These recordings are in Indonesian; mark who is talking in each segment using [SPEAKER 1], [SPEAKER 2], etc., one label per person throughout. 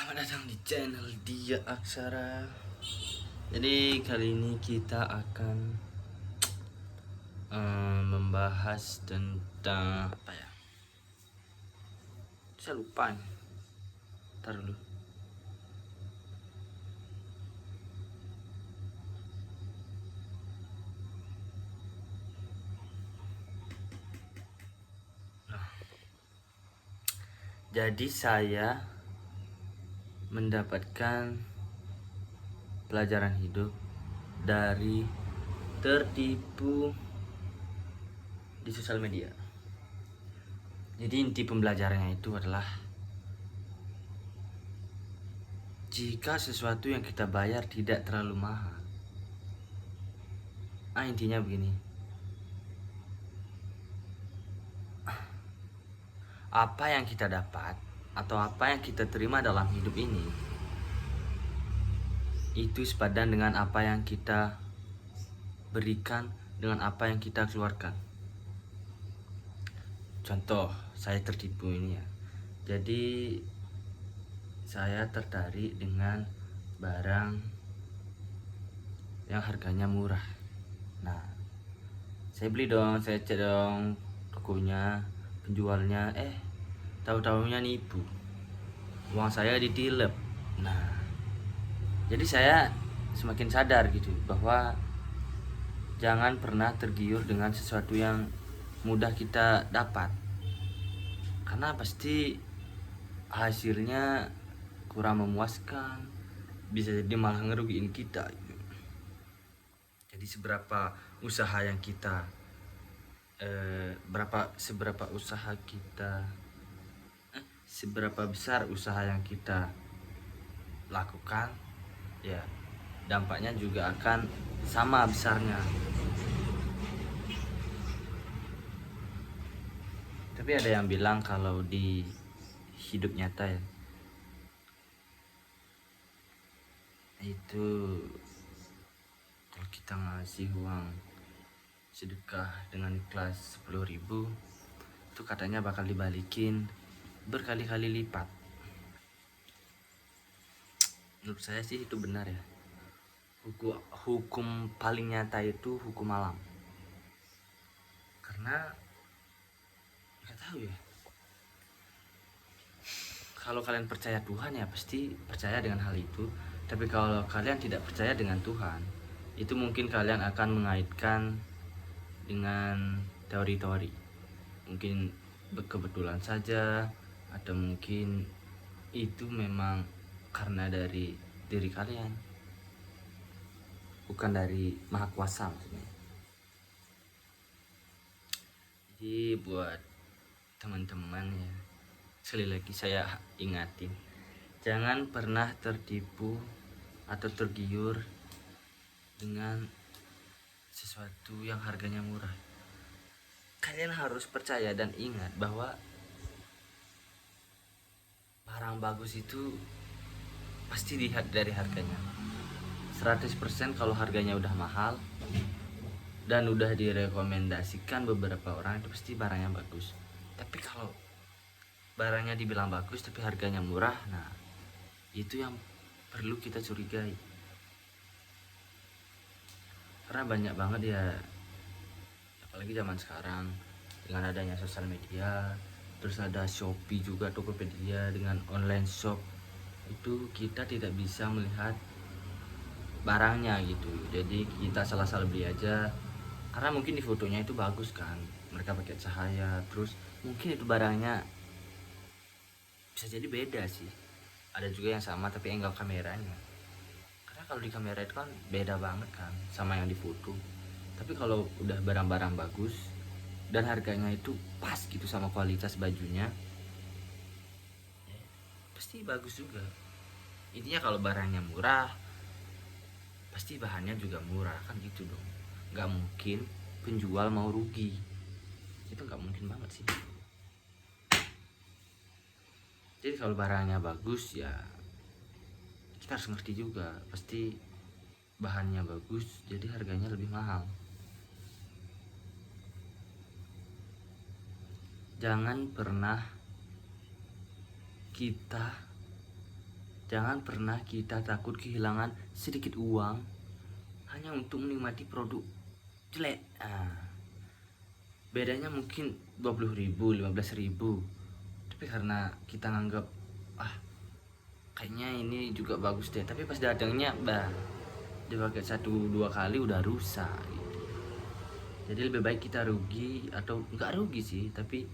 [SPEAKER 1] Selamat datang di channel Dia Aksara. Jadi kali ini kita akan membahas tentang apa ya? Saya lupa nih. Ntar dulu. Jadi saya mendapatkan pelajaran hidup dari tertipu di sosial media. Jadi inti pembelajarannya itu adalah jika sesuatu yang kita bayar tidak terlalu mahal. Intinya begini. Apa yang kita dapat atau apa yang kita terima dalam hidup ini itu sepadan dengan apa yang kita berikan dengan apa yang kita keluarkan. Contoh, saya tertipu ini ya. Jadi saya tertarik dengan barang yang harganya murah. Nah, saya beli dong, saya cek dong tokonya, penjualnya, tahu-tahunya nipu. Uang saya ditilep. Nah, jadi saya semakin sadar gitu bahwa jangan pernah tergiur dengan sesuatu yang mudah kita dapat, karena pasti hasilnya kurang memuaskan, bisa jadi malah ngerugiin kita gitu. Jadi seberapa usaha yang kita seberapa besar usaha yang kita lakukan, ya dampaknya juga akan sama besarnya. Tapi ada yang bilang kalau di hidup nyata ya, itu kalau kita ngasih uang sedekah dengan ikhlas 10.000, itu katanya bakal dibalikin berkali-kali lipat. Menurut saya sih itu benar ya. Hukum paling nyata itu hukum alam. Karena nggak tahu ya, kalau kalian percaya Tuhan ya pasti percaya dengan hal itu. Tapi kalau kalian tidak percaya dengan Tuhan, itu mungkin kalian akan mengaitkan dengan teori-teori. Mungkin kebetulan saja, atau mungkin itu memang karena dari diri kalian, bukan dari Maha Kuasa maksudnya. Jadi buat teman-teman ya, sekali lagi saya ingatin, jangan pernah tertipu atau tergiur dengan sesuatu yang harganya murah. Kalian harus percaya dan ingat bahwa barang bagus itu pasti dilihat dari harganya. 100% kalau harganya udah mahal dan udah direkomendasikan beberapa orang, itu pasti barangnya bagus. Tapi kalau barangnya dibilang bagus tapi harganya murah, nah itu yang perlu kita curigai. Karena banyak banget ya, apalagi zaman sekarang dengan adanya sosial media, terus ada Shopee juga, Tokopedia dengan online shop, itu kita tidak bisa melihat barangnya gitu. Jadi kita salah-salah beli aja karena mungkin di fotonya itu bagus kan, mereka pakai cahaya, terus mungkin itu barangnya bisa jadi beda sih. Ada juga yang sama tapi angle kameranya, karena kalau di kamera itu kan beda banget kan sama yang di foto. Tapi kalau udah barang-barang bagus dan harganya itu pas gitu sama kualitas bajunya, pasti bagus juga. Intinya kalau barangnya murah, pasti bahannya juga murah kan gitu dong. Nggak mungkin penjual mau rugi, itu nggak mungkin banget sih. Jadi kalau barangnya bagus ya kita harus ngerti juga, pasti bahannya bagus jadi harganya lebih mahal. Jangan pernah kita Jangan pernah kita takut kehilangan sedikit uang hanya untuk menikmati produk jelek. Bedanya mungkin 20.000, 15.000, tapi karena kita nganggap kayaknya ini juga bagus deh, tapi pas datangnya dipakai 1-2 kali udah rusak gitu. Jadi lebih baik kita rugi, atau enggak rugi sih, tapi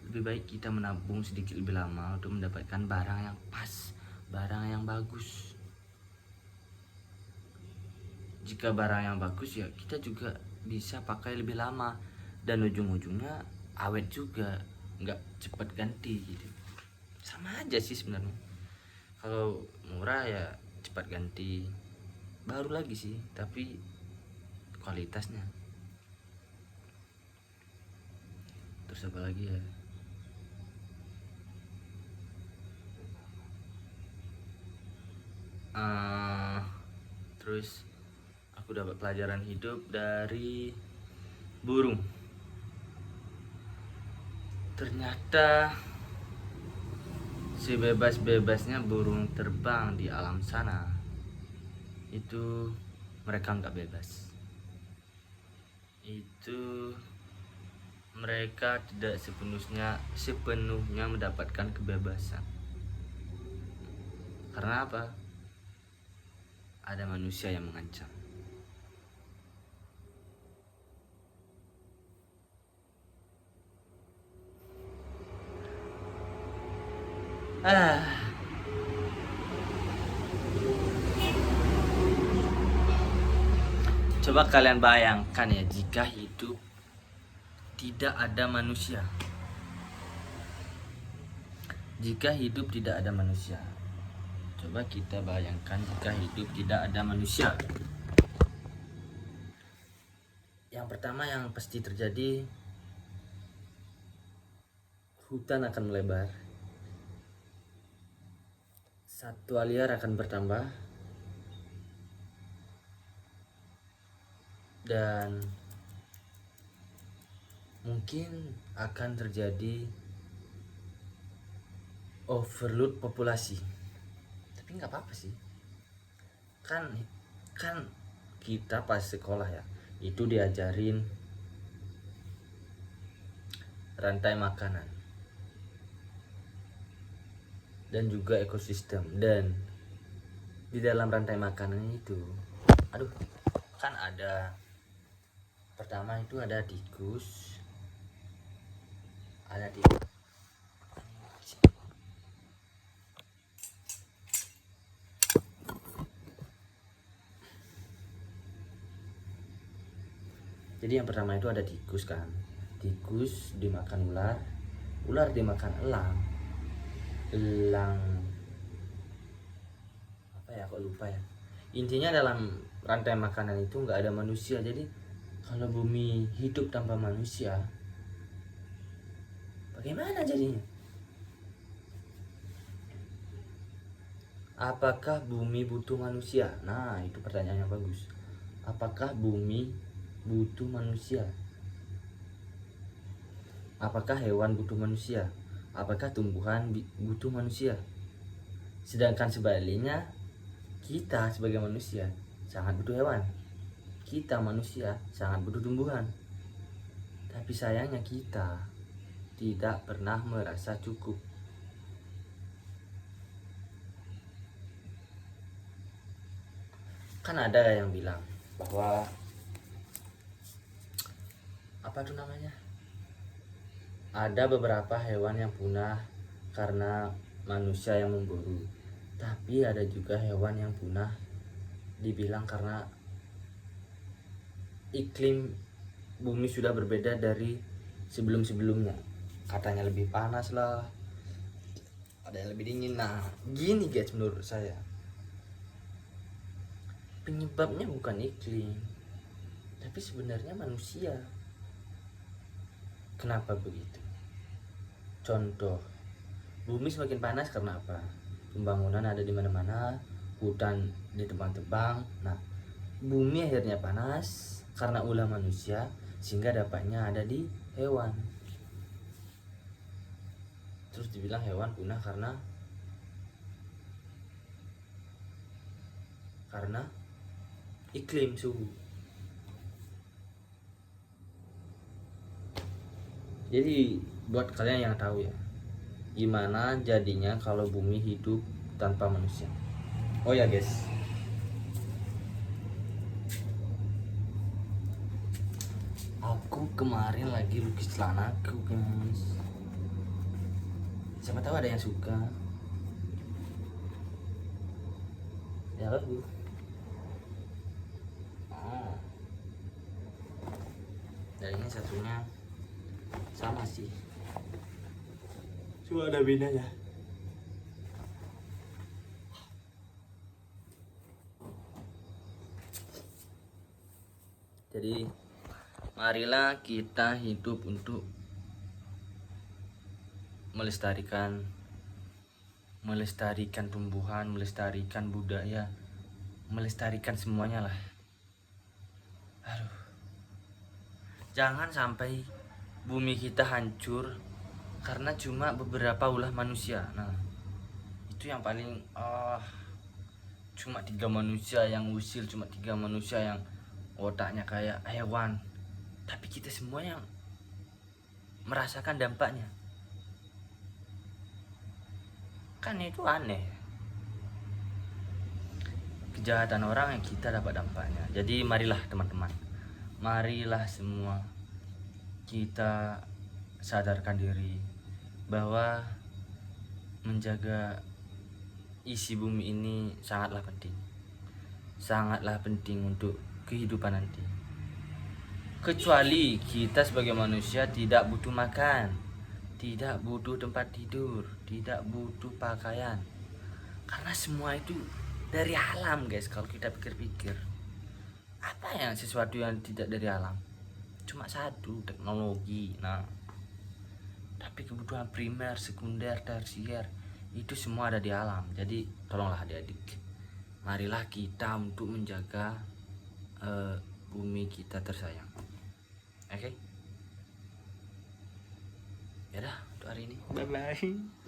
[SPEAKER 1] lebih baik kita menabung sedikit lebih lama untuk mendapatkan barang yang pas, barang yang bagus. Jika barang yang bagus ya kita juga bisa pakai lebih lama, dan ujung-ujungnya awet juga, nggak cepat ganti gitu. Sama aja sih sebenarnya. Kalau murah ya cepat ganti, baru lagi sih, tapi kualitasnya. Terus apa lagi ya? Terus aku dapat pelajaran hidup dari burung. Ternyata sebebas-bebasnya burung terbang di alam sana, itu mereka nggak bebas. Itu mereka tidak sepenuhnya mendapatkan kebebasan. Karena apa? Ada manusia yang mengancam. Coba kalian bayangkan ya, jika hidup tidak ada manusia. Jika hidup tidak ada manusia. Coba kita bayangkan jika hidup tidak ada manusia. Yang pertama yang pasti terjadi, hutan akan melebar, satwa liar akan bertambah, dan mungkin akan terjadi overload populasi. Tapi nggak apa-apa sih, kan kita pas sekolah ya itu diajarin rantai makanan dan juga ekosistem. Dan di dalam rantai makanan itu kan ada, pertama itu ada tikus, jadi yang pertama itu ada tikus kan. Tikus dimakan ular, ular dimakan elang apa ya, kok lupa ya. Intinya dalam rantai makanan itu nggak ada manusia. Jadi kalau bumi hidup tanpa manusia, bagaimana jadinya? Apakah bumi butuh manusia? Nah, itu pertanyaan yang bagus. Apakah bumi butuh manusia? Apakah hewan butuh manusia? Apakah tumbuhan butuh manusia? Sedangkan sebaliknya, kita sebagai manusia sangat butuh hewan. Kita manusia sangat butuh tumbuhan. Tapi sayangnya kita tidak pernah merasa cukup. Kan ada yang bilang bahwa ada beberapa hewan yang punah karena manusia yang memburu, tapi ada juga hewan yang punah dibilang karena iklim bumi sudah berbeda dari sebelum-sebelumnya. Katanya lebih panas lah, ada yang lebih dingin. Nah, gini guys, menurut saya penyebabnya bukan iklim, tapi sebenarnya manusia. Kenapa begitu? Contoh, bumi semakin panas karena apa? Pembangunan ada di mana-mana, hutan ditebang-tebang. Nah, bumi akhirnya panas karena ulah manusia, sehingga dampaknya ada di hewan. Terus dibilang hewan punah karena karena iklim suhu. Jadi buat kalian yang tahu ya, gimana jadinya kalau bumi hidup tanpa manusia. Oh ya guys, aku kemarin lagi lukis celanaku guys. Siapa tahu ada yang suka. Ya kan bu. Oh. Dan ini satunya sama sih. Cuma ada bedanya. Jadi marilah kita hidup untuk melestarikan tumbuhan, melestarikan budaya, melestarikan semuanya lah. Aduh. Jangan sampai bumi kita hancur karena cuma beberapa ulah manusia. Nah, itu yang paling cuma 3 manusia yang usil, cuma 3 manusia yang otaknya kayak hewan. Tapi kita semua yang merasakan dampaknya. Kan itu aneh. Kejahatan orang yang kita dapat dampaknya. Jadi marilah teman-teman, marilah semua kita sadarkan diri bahwa menjaga isi bumi ini sangatlah penting untuk kehidupan nanti. Kecuali kita sebagai manusia tidak butuh makan, tidak butuh tempat tidur, tidak butuh pakaian, karena semua itu dari alam guys. Kalau kita pikir-pikir, apa yang sesuatu yang tidak dari alam? Cuma satu, teknologi. Nah, tapi kebutuhan primer, sekunder, tersier itu semua ada di alam. Jadi tolonglah adik-adik, marilah kita untuk menjaga bumi kita tersayang. Oke? Ya dah, untuk hari ini. Bye bye.